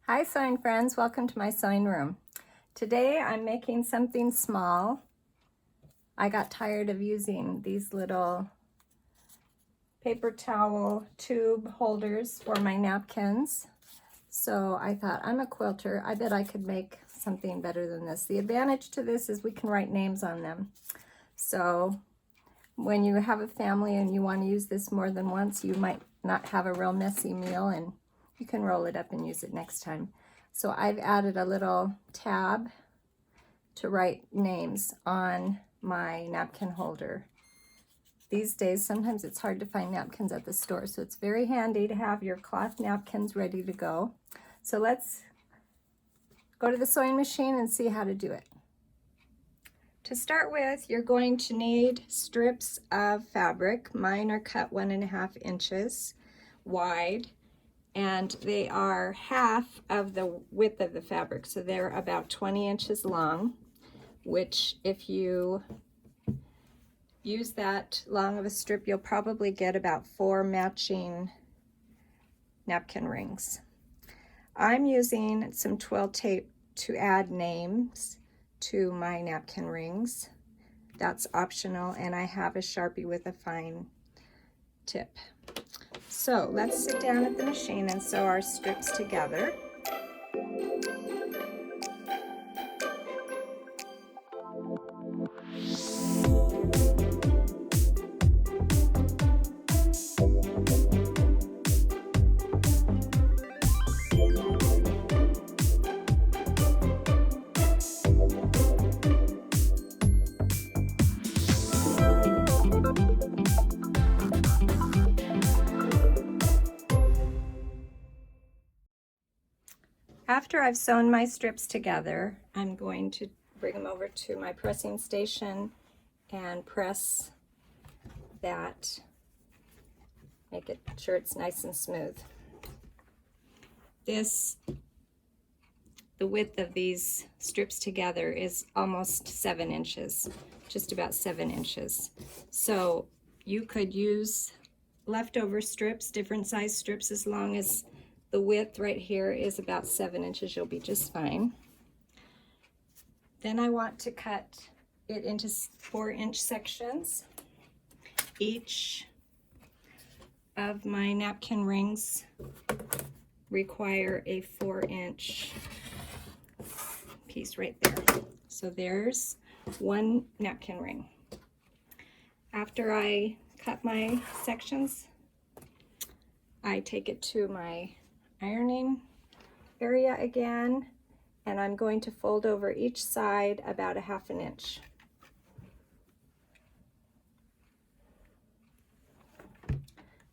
Hi sewing friends, welcome to my sewing room. Today I'm making something small. I got tired of using these little paper towel tube holders for my napkins. So I thought, I'm a quilter, I bet I could make something better than this. The advantage to this is we can write names on them. So when you have a family and you want to use this more than once, you might not have a real messy meal and you can roll it up and use it next time. So I've added a little tab to write names on my napkin holder. These days, sometimes it's hard to find napkins at the store, so it's very handy to have your cloth napkins ready to go. So let's go to the sewing machine and see how to do it. To start with, you're going to need strips of fabric. Mine are cut 1.5 inches wide, and they are half of the width of the fabric, so they're about 20 inches long, which if you use that long of a strip, you'll probably get about 4 matching napkin rings. I'm using some twill tape to add names to my napkin rings. That's optional, and I have a Sharpie with a fine tip. So let's sit down at the machine and sew our strips together. After I've sewn my strips together, I'm going to bring them over to my pressing station and press that, make it sure it's nice and smooth. The width of these strips together is almost 7 inches, just about 7 inches. So you could use leftover strips, different size strips, as long as the width right here is about 7 inches, you'll be just fine. Then I want to cut it into 4-inch sections. Each of my napkin rings require a 4-inch piece right there. So there's one napkin ring. After I cut my sections, I take it to my ironing area again, and I'm going to fold over each side about 1/2 inch.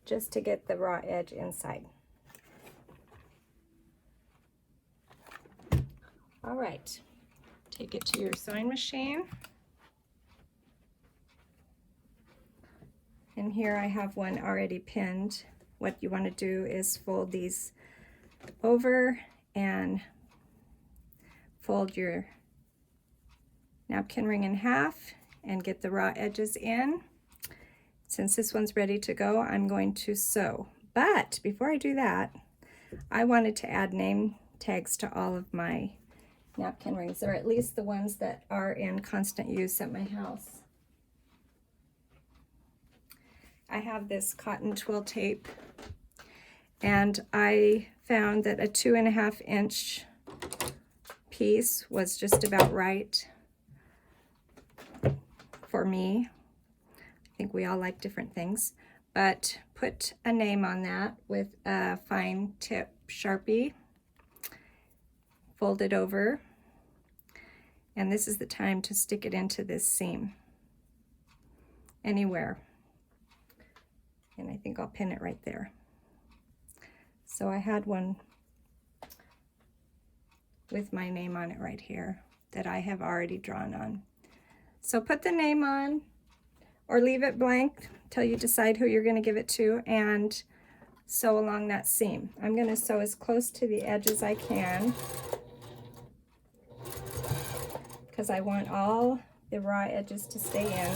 Just to get the raw edge inside. All right, take it to your sewing machine. And here I have one already pinned. What you want to do is fold these over and fold your napkin ring in half and get the raw edges in. Since this one's ready to go, I'm going to sew. But before I do that, I wanted to add name tags to all of my napkin rings, or at least the ones that are in constant use at my house. I have this cotton twill tape, and I found that a 2.5 inch piece was just about right for me. I think we all like different things, but put a name on that with a fine tip Sharpie. Fold it over, and this is the time to stick it into this seam anywhere. And I think I'll pin it right there. So I had one with my name on it right here that I have already drawn on. So put the name on, or leave it blank till you decide who you're going to give it to, and sew along that seam. I'm going to sew as close to the edge as I can, because I want all the raw edges to stay in.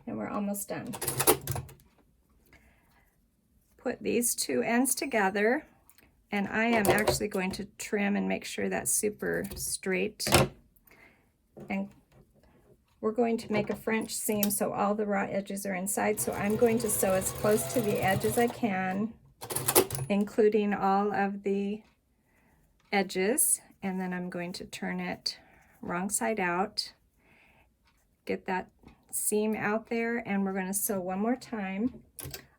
And we're almost done. put these two ends together, and I am actually going to trim and make sure that's super straight. And we're going to make a French seam so all the raw edges are inside, so I'm going to sew as close to the edge as I can, including all of the edges, and then I'm going to turn it wrong side out, get that seam out there, and we're going to sew one more time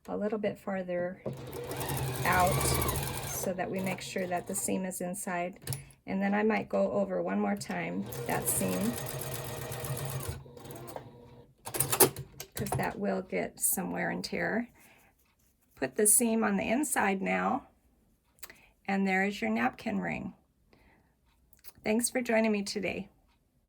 a little bit farther out so that we make sure that the seam is inside. And then I might go over one more time that seam, because that will get some wear and tear. Put the seam on the inside now, and there is your napkin ring. Thanks for joining me today.